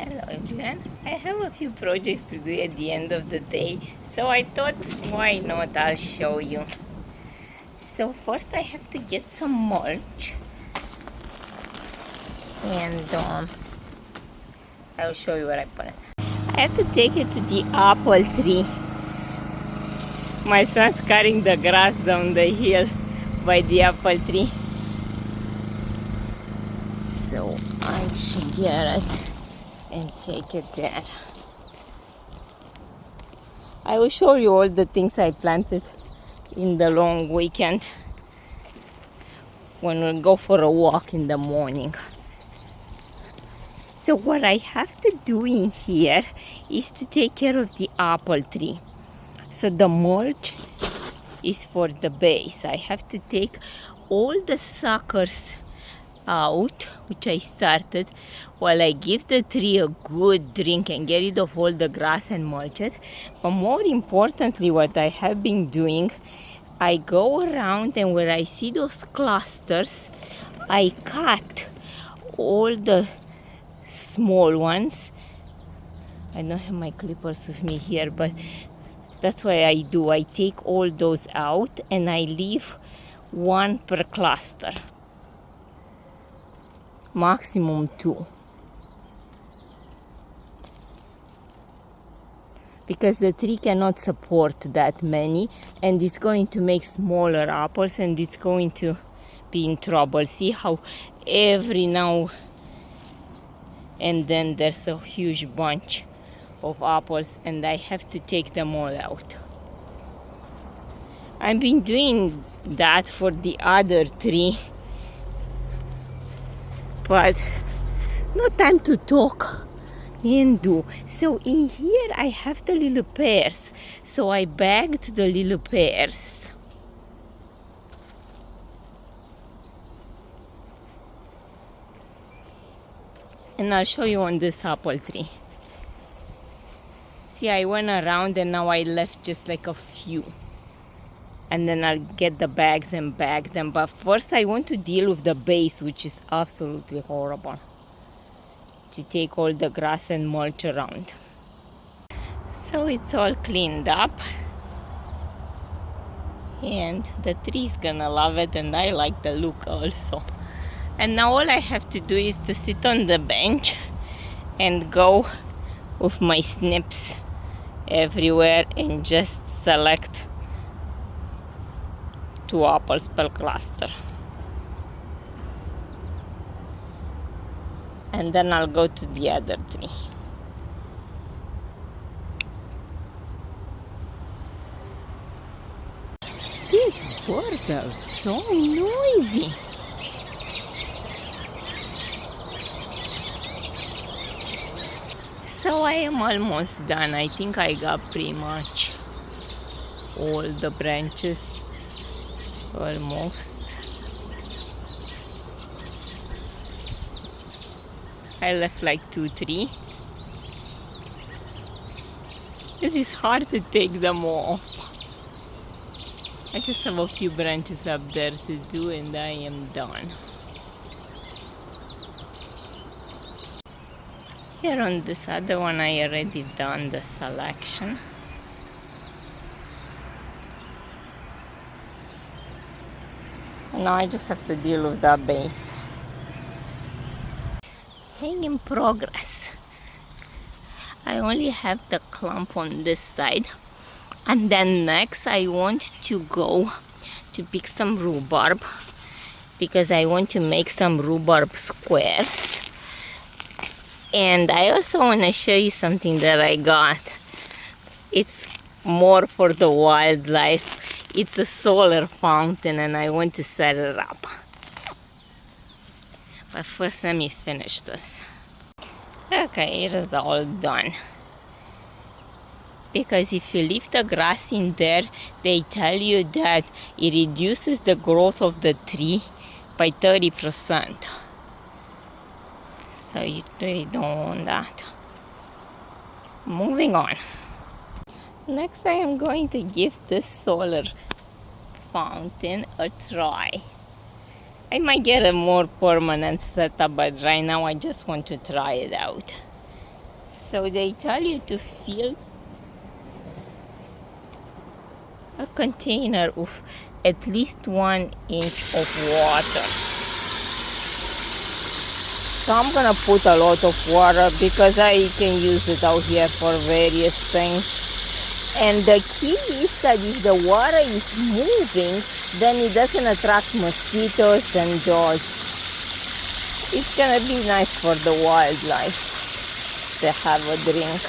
Hello everyone. I have a few projects to do at the end of the day, so I thought why not I'll show you. So first I have to get some mulch and I'll show you where I put it. I have to take it to the apple tree. My son's cutting the grass down the hill by the apple tree. So I should get it and take it there. I will show you all the things I planted in the long weekend when we go for a walk in the morning. So what I have to do in here is to take care of the apple tree. So the mulch is for the base. I have to take all the suckers out, which I started, while I give the tree a good drink and get rid of all the grass and mulch it. But more importantly, what I have been doing, I go around and where I see those clusters, I cut all the small ones. I don't have my clippers with me here, but that's what I do. I take all those out and I leave one per cluster. Maximum 2, because the tree cannot support that many and it's going to make smaller apples and it's going to be in trouble. See how every now and then there's a huge bunch of apples and I have to take them all out. I've been doing that for the other tree, but no time to talk and do. So in here I have the little pears, so I bagged the little pears. And I'll show you on this apple tree. See, I went around and now I left just like a few. And then I'll get the bags and bag them. But first I want to deal with the base, which is absolutely horrible. To take all the grass and mulch around. So it's all cleaned up. And the tree's gonna love it and I like the look also. And now all I have to do is to sit on the bench and go with my snips everywhere and just select 2 apples per cluster. And then I'll go to the other tree. These birds are so noisy. So I am almost done. I think I got pretty much all the branches. Almost. I left like 2, 3. This is hard to take them off. I just have a few branches up there to do and I am done. Here on this other one I already done the selection. Now I just have to deal with that base. In progress. I only have the clump on this side. And then next I want to go to pick some rhubarb, because I want to make some rhubarb squares. And I also want to show you something that I got. It's more for the wildlife. It's a solar fountain and I want to set it up. But first let me finish this. Okay, it is all done. Because if you leave the grass in there, they tell you that it reduces the growth of the tree by 30%. So you really don't want that. Moving on. Next I am going to give this solar fountain a try. I might get a more permanent setup, but right now I just want to try it out. So they tell you to fill a container of at least 1 inch of water. So I'm gonna put a lot of water because I can use it out here for various things. And the key is that if the water is moving, then it doesn't attract mosquitoes and dogs. It's gonna be nice for the wildlife to have a drink.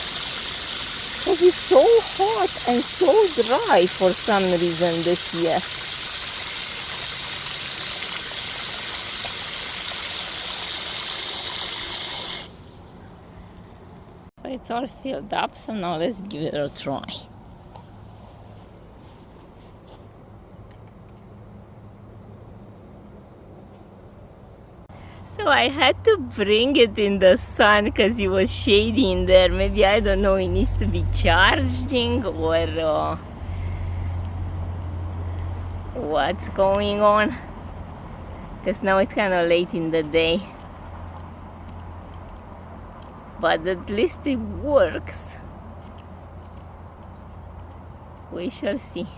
Because it's so hot and so dry for some reason this year. So it's all filled up, so now let's give it a try. So I had to bring it in the sun because it was shady in there. Maybe, I don't know, it needs to be charging or what's going on. Because now it's kind of late in the day. But at least it works. We shall see.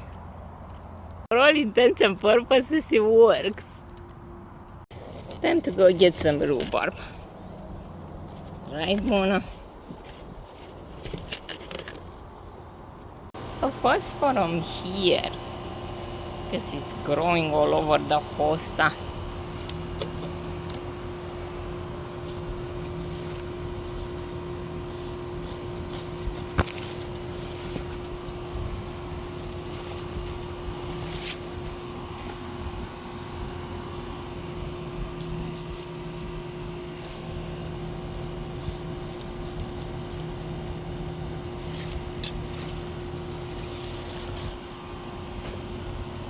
For all intents and purposes, it works. Time to go get some rhubarb. Right, Mona? So first from here, because it's growing all over the hosta.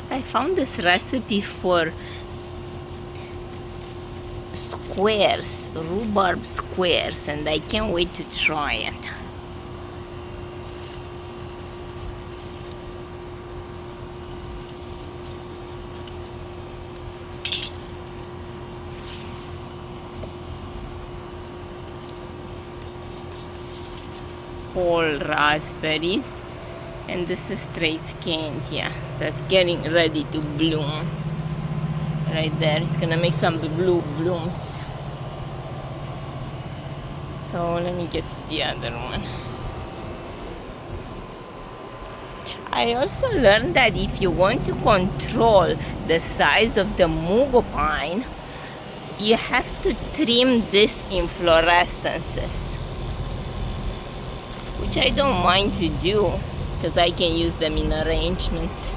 I found this recipe for squares, rhubarb squares, and I can't wait to try it. Whole raspberries, and this is straight scantia that's getting ready to bloom. Right there, it's gonna make some blue blooms. So let me get to the other one. I also learned that if you want to control the size of the mugo pine, you have to trim these inflorescences, which I don't mind to do because I can use them in arrangements.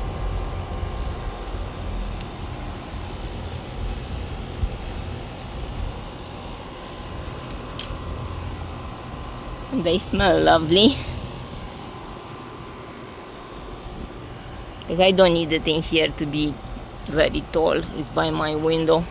And they smell lovely because I don't need the thing here to be very tall. It's by my window.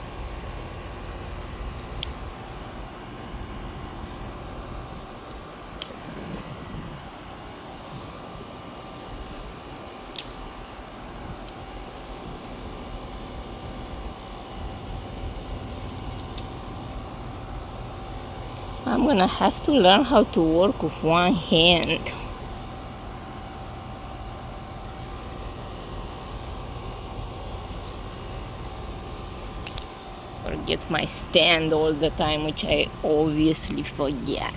I'm gonna have to learn how to work with one hand. Forget my stand all the time, which I obviously forget.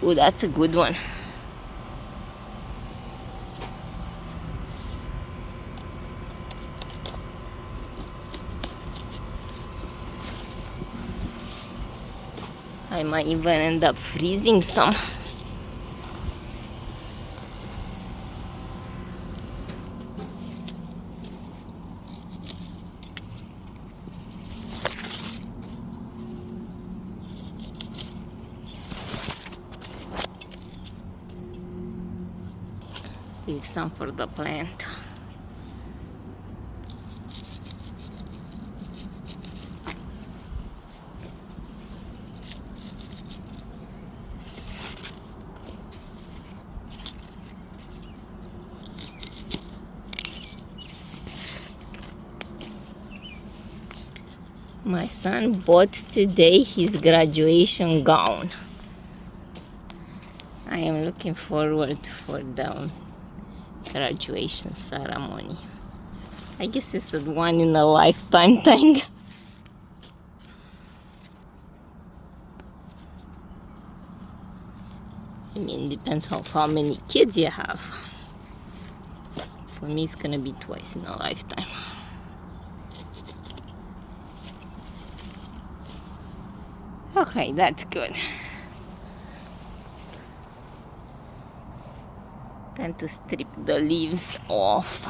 Oh, that's a good one. I might even end up freezing some. Leave some for the plant. My son bought today his graduation gown. I am looking forward for the graduation ceremony. I guess it's a one in a lifetime thing. I mean, depends on how many kids you have. For me, it's gonna be twice in a lifetime. Okay, that's good. Time to strip the leaves off.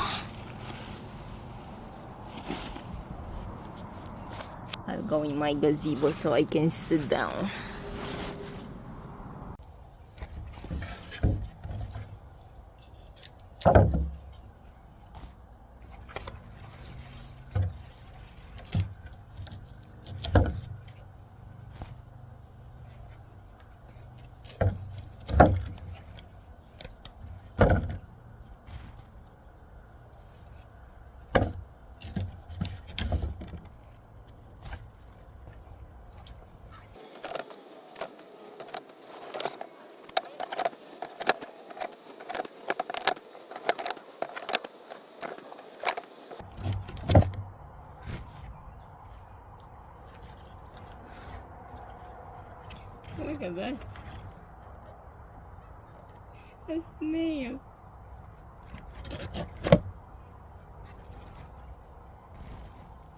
I'll go in my gazebo so I can sit down. Look at this. A snail.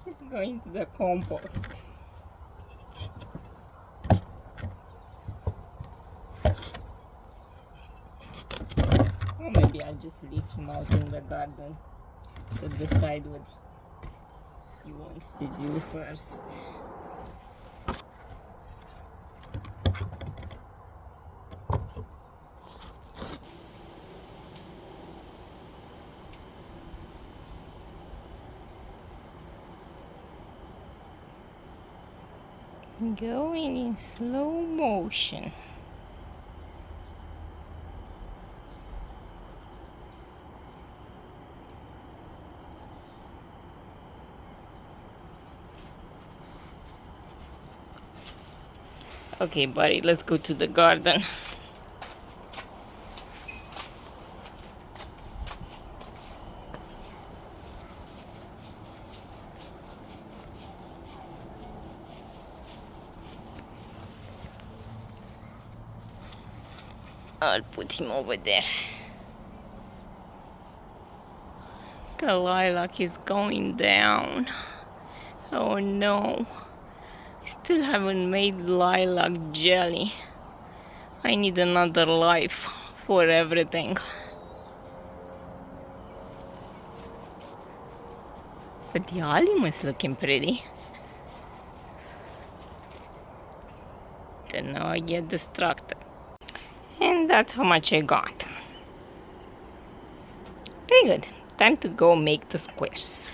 It's going to the compost. Or maybe I'll just leave him out in the garden to decide what he wants to do first. Going in slow motion. Okay, buddy, let's go to the garden. I'll put him over there. The lilac is going down. Oh no. I still haven't made lilac jelly. I need another life for everything. But the olive is looking pretty. Then now I get distracted. And that's how much I got. Pretty good. Time to go make the squares.